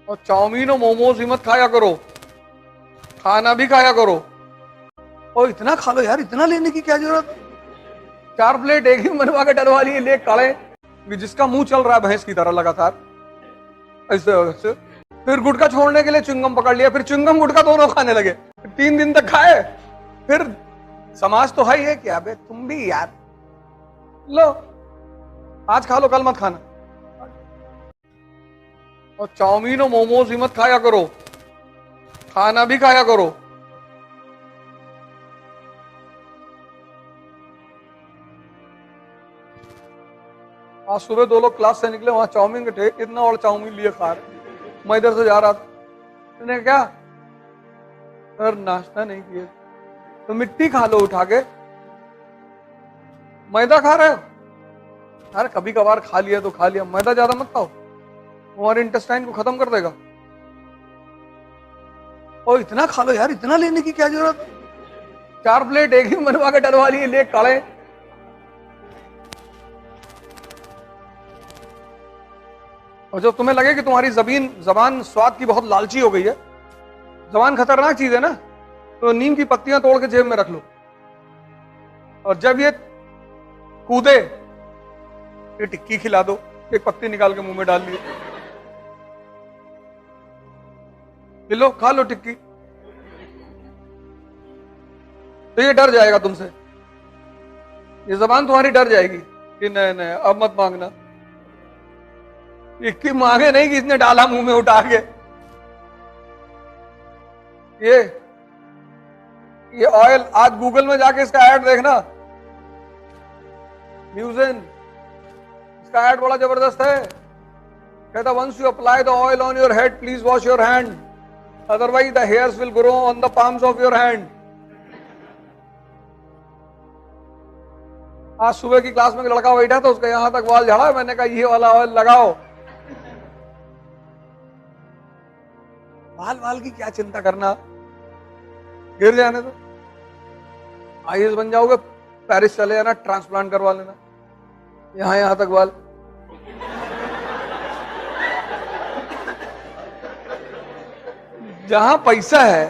और चाउमीन और मोमोज ही मत खाया करो, खाना भी खाया करो। और इतना खा लो यार, इतना लेने की क्या जरूरत है? 4 प्लेट एक ही बनवा के डलवा लिए, ले काढ़े जिसका मुंह चल रहा है भैंस की तरह लगातार ऐसे ऐसे। फिर गुटखा छोड़ने के लिए च्युइंगम पकड़ लिया, फिर च्युइंगम गुटखा दोनों खाने लगे, 3 दिन तक खाए। फिर समाज तो है ही है क्या बे, तुम भी यार लो, आज खा लो कल मत खाना। और चाउमीन और मोमोज ही मत खाया करो, खाना भी खाया करो। आज सुबह 2 लोग क्लास से निकले, वहां चाउमीन के थे, इतना और चाउमीन लिए खा रहे। मैं इधर से जा रहा था, मैंने क्या सर नाश्ता नहीं किए तो मिट्टी खा लो उठा के, मैदा खा रहे हो? अरे कभी कभार खा लिया तो खा लिया, मैदा ज्यादा मत खाओ, तुम्हारे इंटेस्टाइन को खत्म कर देगा। और इतना खा लो यार, इतना लेने की क्या जरूरत है? 4 प्लेट एक ही बनवा के डलवा लिए, ले काढ़े। और जब तुम्हें लगे कि तुम्हारी जबान स्वाद की बहुत लालची हो गई है, जबान खतरनाक चीज है ना, तो नीम की पत्तियां तोड़ के जेब में रख लो, और जब ये कूदे ये टिक्की खिला दो, एक पत्ती निकाल के मुंह में डाल ली, लो खा लो टिक्की। तो ये डर जाएगा तुमसे, ये जबान तुम्हारी डर जाएगी कि नहीं नहीं अब मत मांगना। टिक्की मांगे नहीं कि इसने डाला मुंह में उठा के। ये ऑयल, आज गूगल में जाके इसका ऐड देखना, न्यूज़न, इसका ऐड बड़ा जबरदस्त है। कहता once you apply the oil on your head please wash your hand, otherwise the hairs will grow on the palms of your hand. आज सुबह की क्लास में एक लड़का बैठा था, उसका यहां तक बाल झड़ा, मैंने कहा ये वाला ऑयल लगाओ। बाल की क्या चिंता करना, गिर जाने दो। आईएएस बन जाओगे, पेरिस चले जाना, ट्रांसप्लांट करवा लेना, यहां तक बाल। जहां पैसा है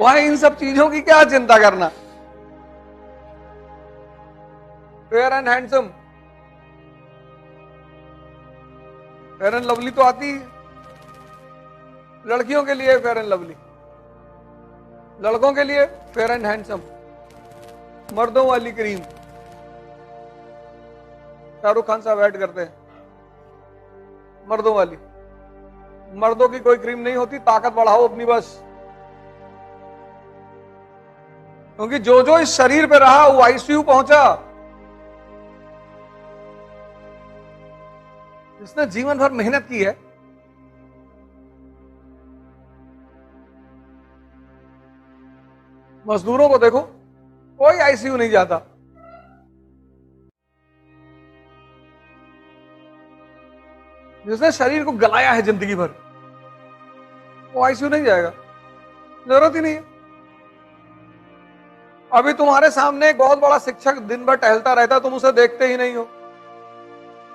वहां इन सब चीजों की क्या चिंता करना। Fair and handsome, fair and lovely तो आती है लड़कियों के लिए, फेयर एंड लवली लड़कों के लिए फेयर एंड हैंडसम। मर्दों वाली क्रीम शाहरुख खान साहब ऐड करते हैं, मर्दों वाली। मर्दों की कोई क्रीम नहीं होती, ताकत बढ़ाओ अपनी बस। क्योंकि जो जो इस शरीर पे रहा वो आईसीयू पहुंचा, जिसने जीवन भर मेहनत की है। मजदूरों को देखो, कोई आईसीयू नहीं जाता। जिसने शरीर को गलाया है जिंदगी भर, वो आईसीयू नहीं जाएगा, जरूरत ही नहीं है। अभी तुम्हारे सामने एक बहुत बड़ा शिक्षक दिन भर टहलता रहता है, तुम उसे देखते ही नहीं हो।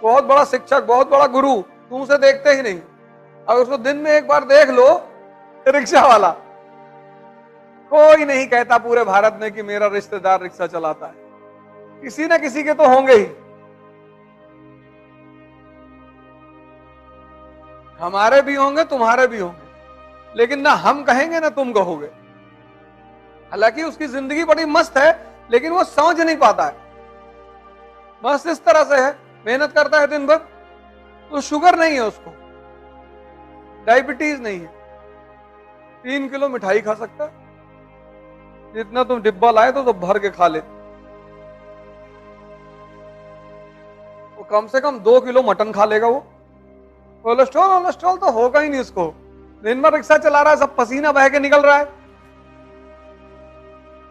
बहुत बड़ा शिक्षक, बहुत बड़ा गुरु, तुम उसे देखते ही नहीं। अगर उसको दिन में एक बार देख लो, रिक्शा वाला, कोई नहीं कहता पूरे भारत में कि मेरा रिश्तेदार रिक्शा चलाता है, किसी न किसी के तो होंगे ही। हमारे भी होंगे, तुम्हारे भी होंगे, लेकिन ना हम कहेंगे ना तुम कहोगे। हालांकि उसकी जिंदगी बड़ी मस्त है, लेकिन वो समझ नहीं पाता है। मस्त इस तरह से है, मेहनत करता है दिन भर, तो शुगर नहीं है उसको, डायबिटीज नहीं है, 3 किलो मिठाई खा सकता है, जितना तुम डिब्बा लाए तो भर के खा ले। वो कम से कम 2 किलो मटन खा लेगा वो। कोलेस्ट्रॉल तो होगा ही नहीं उसको, दिन भर रिक्शा चला रहा है, सब पसीना बह के निकल रहा है।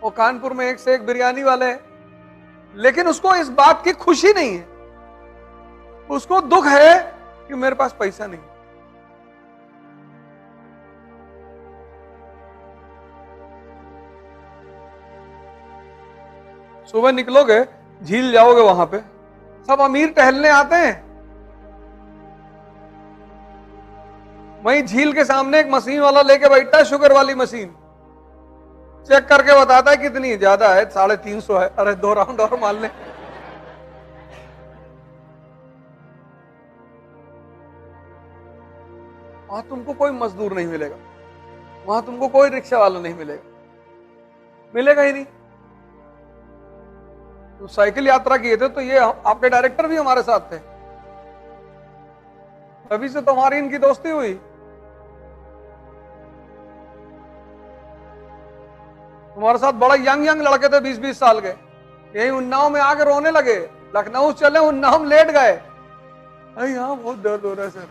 वो कानपुर में एक से एक बिरयानी वाले हैं, लेकिन उसको इस बात की खुशी नहीं है, उसको दुख है कि मेरे पास पैसा नहीं। सुबह निकलोगे, झील जाओगे, वहां पे सब अमीर टहलने आते हैं, वहीं झील के सामने एक मशीन वाला लेके बैठता है, शुगर वाली मशीन, चेक करके बताता है कितनी ज्यादा है, 350 है, अरे 2 राउंड और मार ले। वहां तुमको कोई मजदूर नहीं मिलेगा, वहां तुमको कोई रिक्शा वाला नहीं मिलेगा, मिलेगा ही नहीं। तो साइकिल यात्रा किए थे तो ये आपके डायरेक्टर भी हमारे साथ थे, तभी से तो हमारी इनकी दोस्ती हुई। तुम्हारे साथ बड़ा यंग लड़के थे, 20-20 साल के, यही उन्नाव में आके रोने लगे, लखनऊ चले उन्नाव में लेट गए, यहाँ बहुत दर्द हो रहा है सर।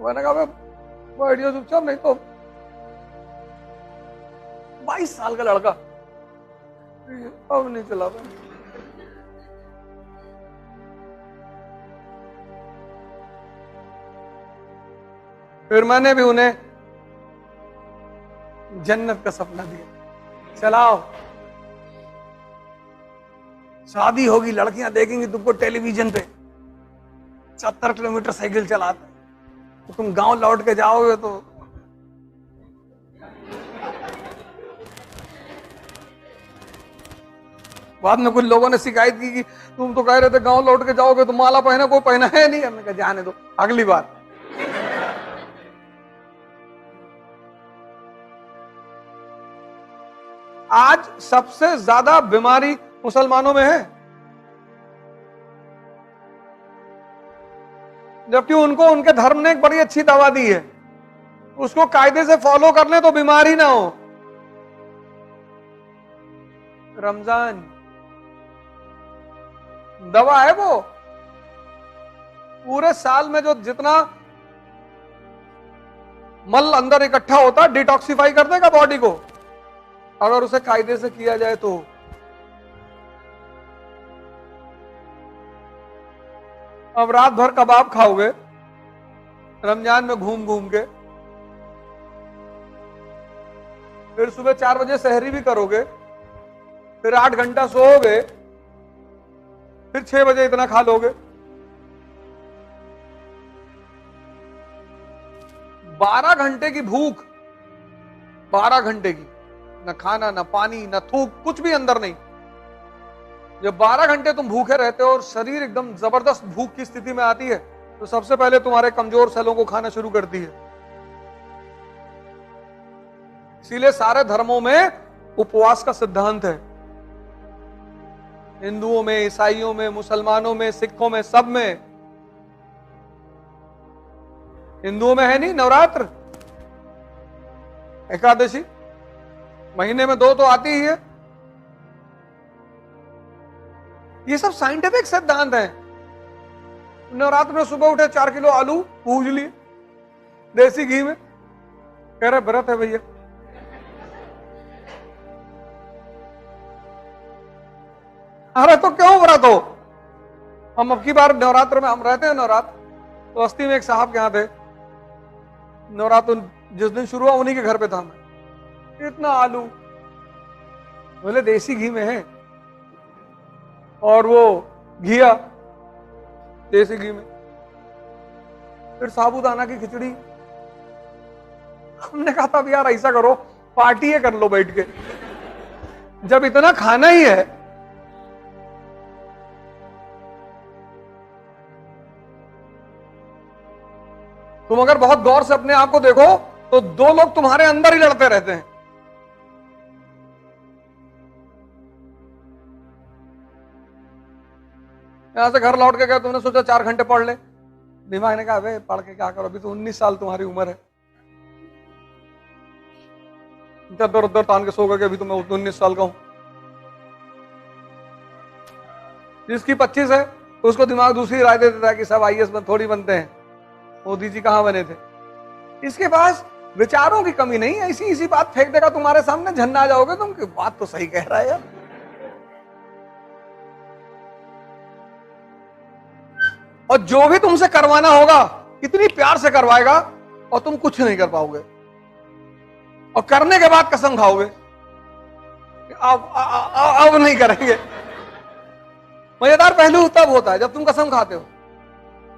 मैंने कहा बैठ जाओ चुपचाप, नहीं तो 22 साल का लड़का अब नहीं चला पाया। फिर मैंने भी उन्हें जन्नत का सपना दिया, चलाओ, शादी होगी, लड़कियां देखेंगी तुमको टेलीविजन पे 70 किलोमीटर साइकिल चलाते, तो तुम गांव लौट के जाओगे तो बाद में कुछ लोगों ने शिकायत की कि तुम तो कह रहे थे गांव लौट के जाओगे तो माला पहना, कोई पहना है नहीं। हमने कहा जाने दो, अगली बार। आज सबसे ज्यादा बीमारी मुसलमानों में है, जबकि उनको उनके धर्म ने एक बड़ी अच्छी दवा दी है, उसको कायदे से फॉलो कर ले तो बीमारी ना हो। रमजान दवा है वो, पूरे साल में जो जितना मल अंदर इकट्ठा होता है डिटॉक्सिफाई कर देगा बॉडी को, अगर उसे कायदे से किया जाए तो। अब रात भर कबाब खाओगे रमजान में घूम घूम के, फिर सुबह 4 बजे सहरी भी करोगे, फिर 8 घंटा सोओगे, फिर 6 बजे इतना खा लोगे। 12 घंटे की भूख, 12 घंटे की, न खाना न पानी न थूक, कुछ भी अंदर नहीं। जब 12 घंटे तुम भूखे रहते हो और शरीर एकदम जबरदस्त भूख की स्थिति में आती है, तो सबसे पहले तुम्हारे कमजोर सेलों को खाना शुरू करती है। इसीलिए सारे धर्मों में उपवास का सिद्धांत है, हिंदुओं में, ईसाइयों में, मुसलमानों में, सिखों में, सब में। हिंदुओं में है नहीं नवरात्र, एकादशी, महीने में 2 तो आती ही है। ये सब साइंटिफिक सिद्धांत है। नवरात्र में सुबह उठे 4 किलो आलू भूज लिए देसी घी में, कह रहे व्रत है भैया। अरे तो क्यों व्रत हो? हम अब की बार नवरात्र में, हम रहते हैं नवरात्र, तो बस्ती में एक साहब के यहाँ थे, नवरात्र जिस दिन शुरू हुआ उन्हीं के घर पे था मैं, इतना आलू, बोले देसी घी में है, और वो घिया देसी घी में, फिर साबूदाना की खिचड़ी। हमने कहा था यार ऐसा करो, पार्टी कर लो बैठ के, जब इतना खाना ही है। तुम अगर बहुत गौर से अपने आप को देखो तो 2 लोग तुम्हारे अंदर ही लड़ते रहते हैं। यहां से घर लौट के गए, तुमने सोचा 4 घंटे पढ़ ले, दिमाग ने कहा अबे पढ़ के क्या करो, अभी तो 19 साल तुम्हारी उम्र है, इधर उधर तान के सो गए, अभी तो मैं 19 साल का हूं। जिसकी 25 है उसको दिमाग दूसरी राय दे देता है कि सब IAS थोड़ी बनते हैं, मोदी जी कहां बने थे। इसके पास विचारों की कमी नहीं, ऐसी इसी बात फेंक देगा तुम्हारे सामने, झन्ना जाओगे तुम कि बात तो सही कह रहा है यार। और जो भी तुमसे करवाना होगा इतनी प्यार से करवाएगा और तुम कुछ नहीं कर पाओगे, और करने के बाद कसम खाओगे अब नहीं करेंगे। मजेदार पहलू तब होता है जब तुम कसम खाते हो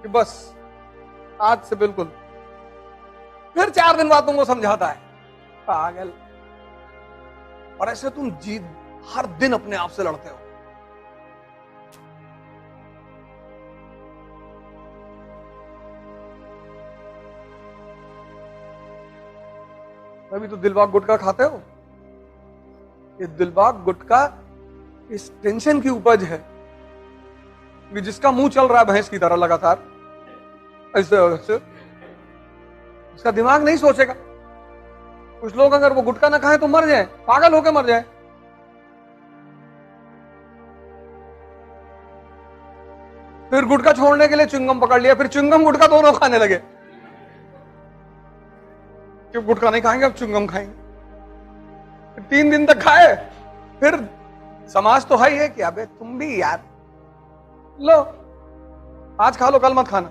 कि बस आज से बिल्कुल। फिर 4 दिन बाद तुमको समझाता है, पागल। और ऐसे तुम जीत हर दिन अपने आप से लड़ते हो। अभी तो दिलबाग गुटखा खाते हो। ये दिलबाग गुटखा इस टेंशन की उपज है कि जिसका मुंह चल रहा है भैंस की तरह लगातार, ऐसे ऐसे, इसका दिमाग नहीं सोचेगा। कुछ लोग अगर वो गुटखा ना खाएं तो मर जाएं, पागल होकर मर जाएं। फिर गुटखा छोड़ने के लिए च्युइंगम पकड़ लिया, फिर च्युइंगम गुटखा दोनों खाने लगे। क्यों गुटखा नहीं खाएंगे, अब च्युइंगम खाएंगे। 3 दिन तक खाए, फिर समाज तो है ही है कि अबे तुम भी यार, लो आज खा लो कल मत खाना।